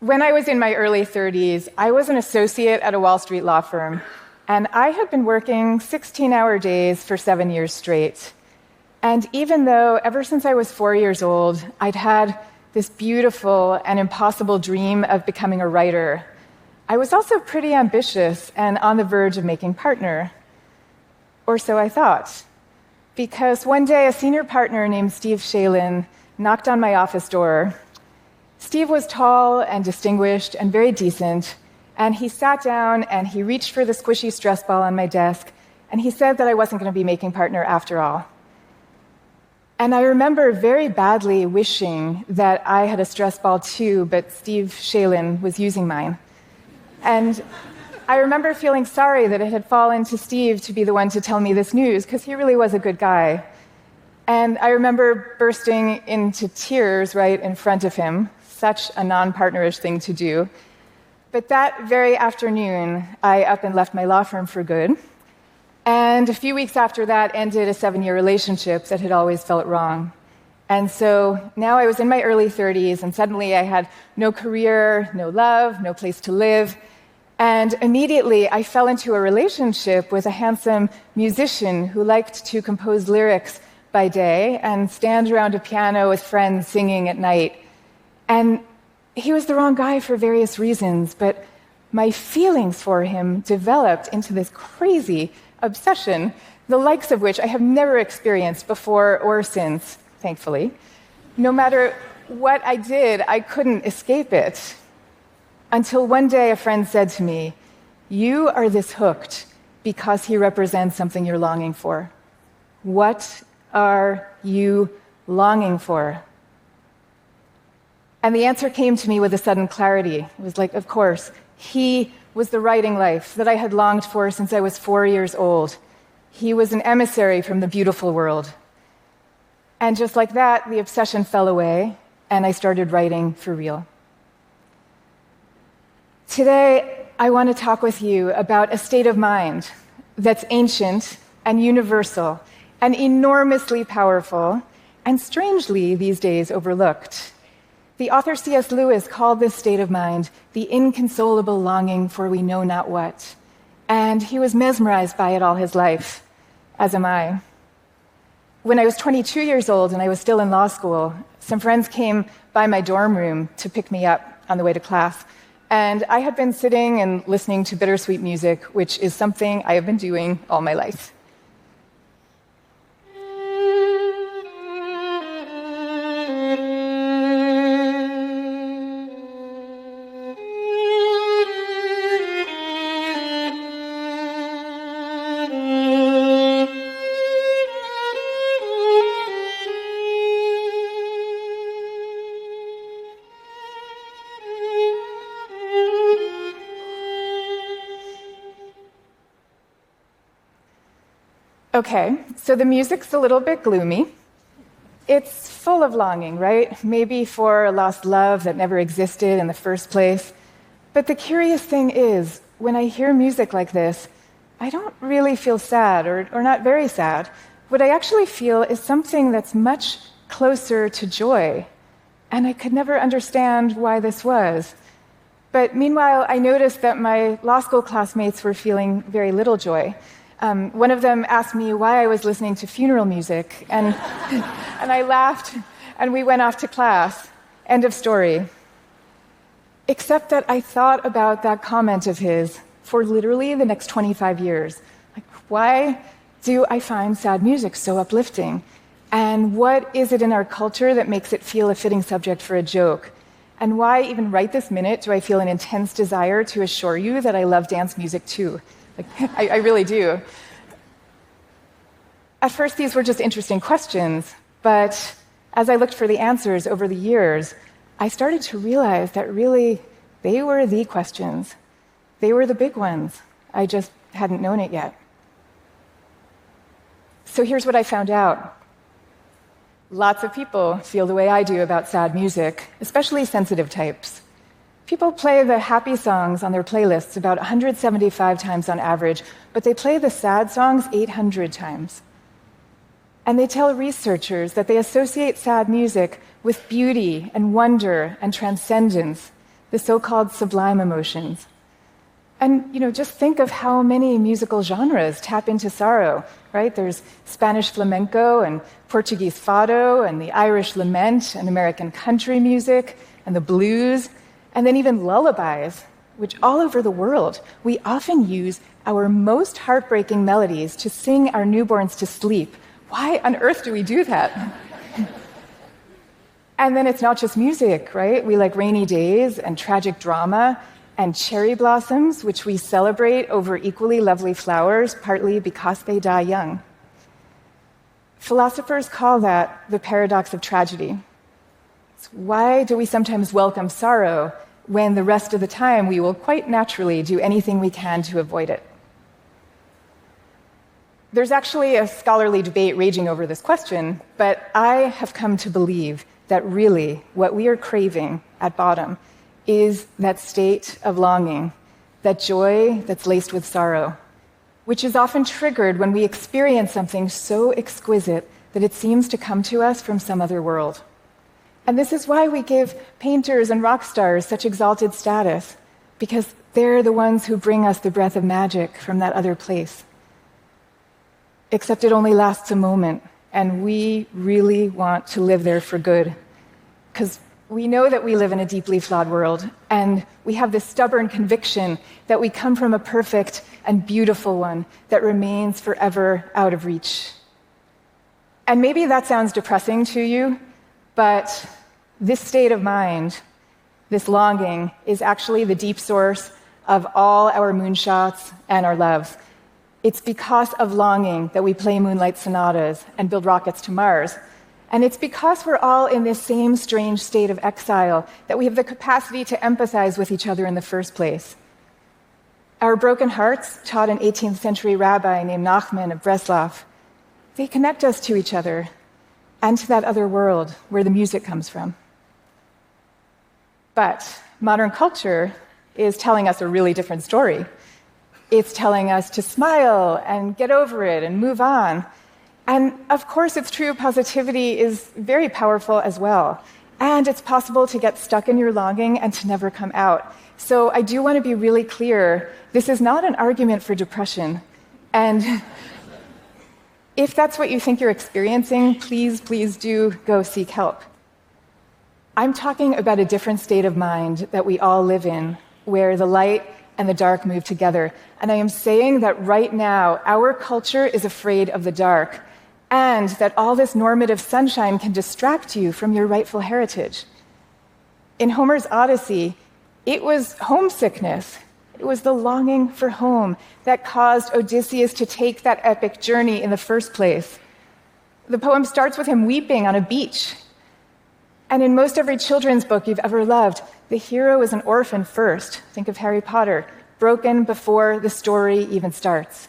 When I was in my early 30s, I was an associate at a Wall Street law firm, and I had been working 16-hour days for 7 years straight. And even though ever since I was 4 years old, I'd had this beautiful and impossible dream of becoming a writer, I was also pretty ambitious and on the verge of making partner. Or so I thought. Because one day a senior partner named Steve Shalin knocked on my office door. Steve was tall and distinguished and very decent, and he sat down and he reached for the squishy stress ball on my desk, and he said that I wasn't going to be making partner after all. And I remember very badly wishing that I had a stress ball too, but Steve Shalin was using mine. And I remember feeling sorry that it had fallen to Steve to be the one to tell me this news, because he really was a good guy. And I remember bursting into tears right in front of him, such a non-partnerish thing to do. But that very afternoon, I up and left my law firm for good. And a few weeks after that, ended a 7-year relationship that had always felt wrong. And so now I was in my early 30s, and suddenly I had no career, no love, no place to live. And immediately I fell into a relationship with a handsome musician who liked to compose lyrics by day and stand around a piano with friends singing at night. And he was the wrong guy for various reasons, but my feelings for him developed into this crazy obsession, the likes of which I have never experienced before or since, thankfully. No matter what I did, I couldn't escape it. Until one day a friend said to me, "You are this hooked because he represents something you're longing for. What are you longing for?" And the answer came to me with a sudden clarity. It was like, of course, he was the writing life that I had longed for since I was 4 years old. He was an emissary from the beautiful world. And just like that, the obsession fell away, and I started writing for real. Today, I want to talk with you about a state of mind that's ancient and universal and enormously powerful, and strangely these days overlooked. The author C.S. Lewis called this state of mind the inconsolable longing for we know not what, and he was mesmerized by it all his life, as am I. When I was 22 years old and I was still in law school, some friends came by my dorm room to pick me up on the way to class, and I had been sitting and listening to bittersweet music, which is something I have been doing all my life. Okay, so the music's a little bit gloomy. It's full of longing, right? Maybe for a lost love that never existed in the first place. But the curious thing is, when I hear music like this, I don't really feel sad, or not very sad. What I actually feel is something that's much closer to joy. And I could never understand why this was. But meanwhile, I noticed that my law school classmates were feeling very little joy. One of them asked me why I was listening to funeral music, and I laughed, and we went off to class. End of story. Except that I thought about that comment of his for literally the next 25 years. Like, why do I find sad music so uplifting? And what is it in our culture that makes it feel a fitting subject for a joke? And why, even right this minute, do I feel an intense desire to assure you that I love dance music too? I really do. At first, these were just interesting questions, but as I looked for the answers over the years, I started to realize that really, they were the questions. They were the big ones. I just hadn't known it yet. So here's what I found out. Lots of people feel the way I do about sad music, especially sensitive types. People play the happy songs on their playlists about 175 times on average, but they play the sad songs 800 times. And they tell researchers that they associate sad music with beauty and wonder and transcendence, the so-called sublime emotions. And, just think of how many musical genres tap into sorrow, right? There's Spanish flamenco and Portuguese fado and the Irish lament and American country music and the blues, and then even lullabies, which all over the world, we often use our most heartbreaking melodies to sing our newborns to sleep. Why on earth do we do that? And then it's not just music, right? We like rainy days and tragic drama and cherry blossoms, which we celebrate over equally lovely flowers, partly because they die young. Philosophers call that the paradox of tragedy. It's why do we sometimes welcome sorrow when the rest of the time we will quite naturally do anything we can to avoid it? There's actually a scholarly debate raging over this question, but I have come to believe that really what we are craving at bottom is that state of longing, that joy that's laced with sorrow, which is often triggered when we experience something so exquisite that it seems to come to us from some other world. And this is why we give painters and rock stars such exalted status, because they're the ones who bring us the breath of magic from that other place. Except it only lasts a moment, and we really want to live there for good. Because we know that we live in a deeply flawed world, and we have this stubborn conviction that we come from a perfect and beautiful one that remains forever out of reach. And maybe that sounds depressing to you, but this state of mind, this longing, is actually the deep source of all our moonshots and our loves. It's because of longing that we play moonlight sonatas and build rockets to Mars. And it's because we're all in this same strange state of exile that we have the capacity to empathize with each other in the first place. Our broken hearts, taught an 18th century rabbi named Nachman of Breslov, they connect us to each other and to that other world where the music comes from. But modern culture is telling us a really different story. It's telling us to smile and get over it and move on. And of course, it's true, positivity is very powerful as well. And it's possible to get stuck in your longing and to never come out. So I do want to be really clear, this is not an argument for depression. And if that's what you think you're experiencing, please do go seek help. I'm talking about a different state of mind that we all live in, where the light and the dark move together. And I am saying that right now, our culture is afraid of the dark, and that all this normative sunshine can distract you from your rightful heritage. In Homer's Odyssey, it was homesickness. It was the longing for home that caused Odysseus to take that epic journey in the first place. The poem starts with him weeping on a beach. And in most every children's book you've ever loved, the hero is an orphan first. Think of Harry Potter, broken before the story even starts.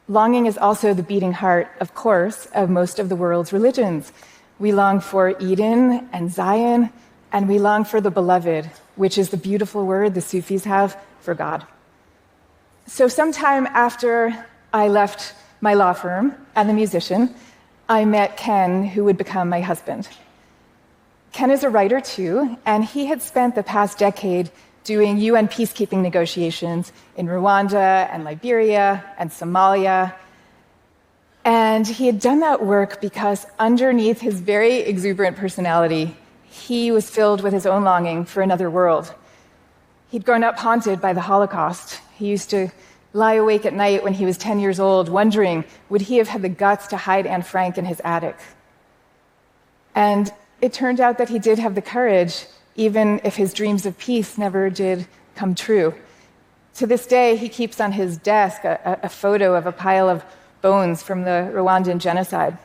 Longing is also the beating heart, of course, of most of the world's religions. We long for Eden and Zion, and we long for the beloved, which is the beautiful word the Sufis have for God. So sometime after I left my law firm and the musician, I met Ken, who would become my husband. Ken is a writer too, and he had spent the past decade doing UN peacekeeping negotiations in Rwanda and Liberia and Somalia. And he had done that work because underneath his very exuberant personality, he was filled with his own longing for another world. He'd grown up haunted by the Holocaust. He used to lie awake at night when he was 10 years old, wondering, would he have had the guts to hide Anne Frank in his attic? And it turned out that he did have the courage, even if his dreams of peace never did come true. To this day, he keeps on his desk a photo of a pile of bones from the Rwandan genocide.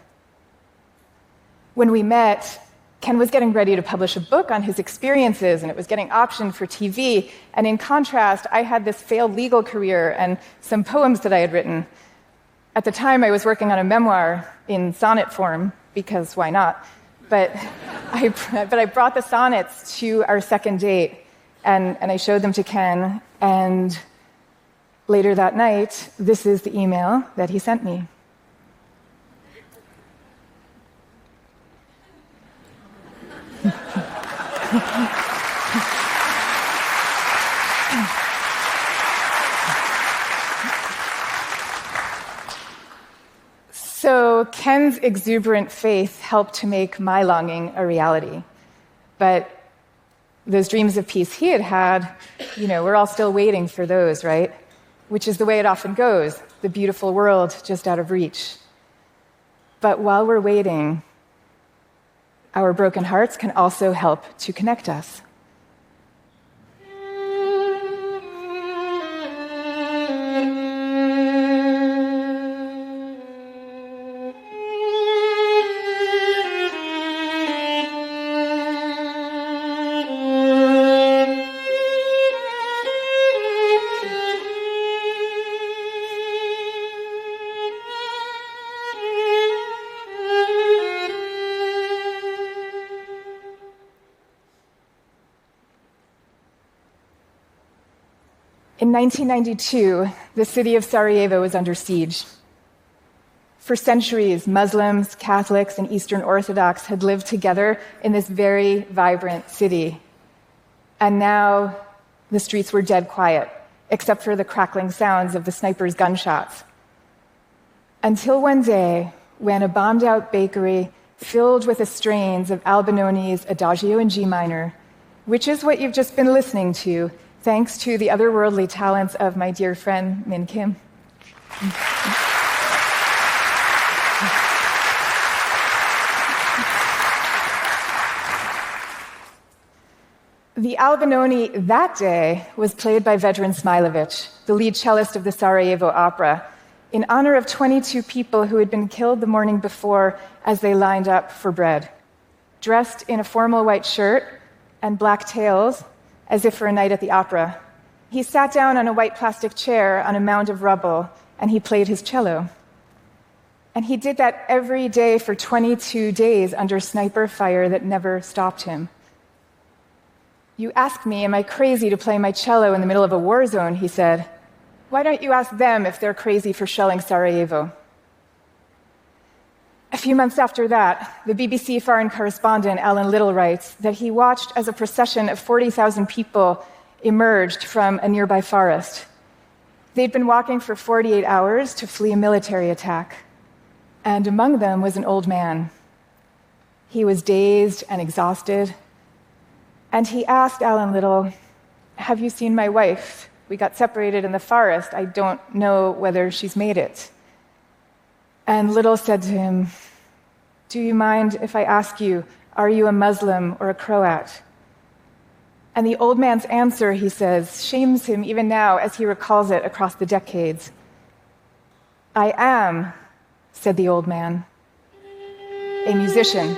When we met, Ken was getting ready to publish a book on his experiences, and it was getting optioned for TV. And in contrast, I had this failed legal career and some poems that I had written. At the time, I was working on a memoir in sonnet form, because why not? But I brought the sonnets to our second date, and I showed them to Ken. And later that night, this is the email that he sent me. Ken's exuberant faith helped to make my longing a reality. But those dreams of peace he had had, we're all still waiting for those, right? Which is the way it often goes, the beautiful world just out of reach. But while we're waiting, our broken hearts can also help to connect us. In 1992, the city of Sarajevo was under siege. For centuries, Muslims, Catholics, and Eastern Orthodox had lived together in this very vibrant city. And now the streets were dead quiet, except for the crackling sounds of the snipers' gunshots. Until one day, when a bombed-out bakery filled with the strains of Albinoni's Adagio in G minor, which is what you've just been listening to, thanks to the otherworldly talents of my dear friend, Min Kim. The Albinoni that day was played by Vedran Smailovic, the lead cellist of the Sarajevo Opera, in honor of 22 people who had been killed the morning before as they lined up for bread. Dressed in a formal white shirt and black tails, as if for a night at the opera. He sat down on a white plastic chair on a mound of rubble, and he played his cello. And he did that every day for 22 days under sniper fire that never stopped him. You ask me, am I crazy to play my cello in the middle of a war zone, he said. Why don't you ask them if they're crazy for shelling Sarajevo? A few months after that, the BBC foreign correspondent Alan Little writes that he watched as a procession of 40,000 people emerged from a nearby forest. They'd been walking for 48 hours to flee a military attack, and among them was an old man. He was dazed and exhausted, and he asked Alan Little, "Have you seen my wife? We got separated in the forest. I don't know whether she's made it." And Little said to him, "Do you mind if I ask you, are you a Muslim or a Croat?" And the old man's answer, he says, shames him even now as he recalls it across the decades. "I am," said the old man, "a musician."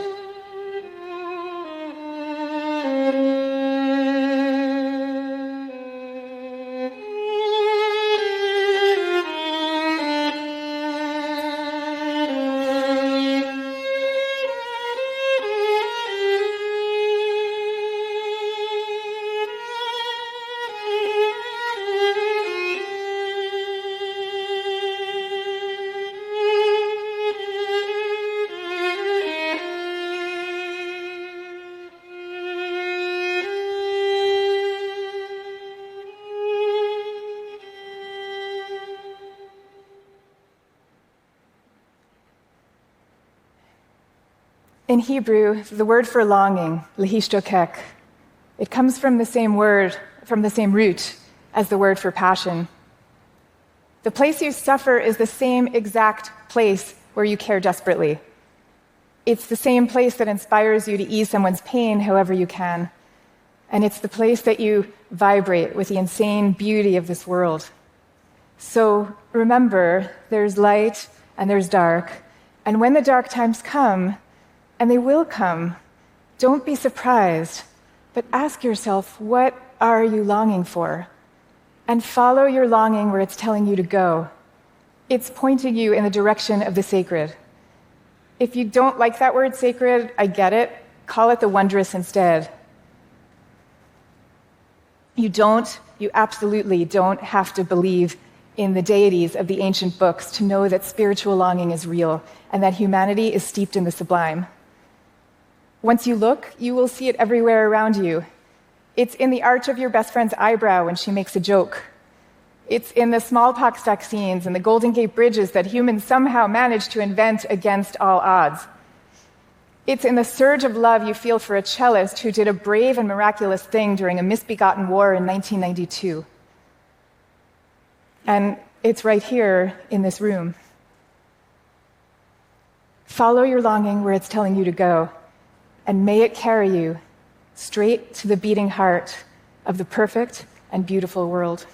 In Hebrew, the word for longing, lehishtokek, it comes from the same root as the word for passion. The place you suffer is the same exact place where you care desperately. It's the same place that inspires you to ease someone's pain however you can. And it's the place that you vibrate with the insane beauty of this world. So remember, there's light and there's dark. And when the dark times come, and they will come, don't be surprised, but ask yourself, what are you longing for? And follow your longing where it's telling you to go. It's pointing you in the direction of the sacred. If you don't like that word sacred, I get it. Call it the wondrous instead. You absolutely don't have to believe in the deities of the ancient books to know that spiritual longing is real and that humanity is steeped in the sublime. Once you look, you will see it everywhere around you. It's in the arch of your best friend's eyebrow when she makes a joke. It's in the smallpox vaccines and the Golden Gate Bridges that humans somehow managed to invent against all odds. It's in the surge of love you feel for a cellist who did a brave and miraculous thing during a misbegotten war in 1992. And it's right here in this room. Follow your longing where it's telling you to go, and may it carry you straight to the beating heart of the perfect and beautiful world.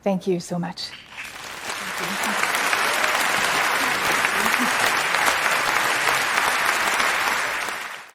Thank you so much. Thank you.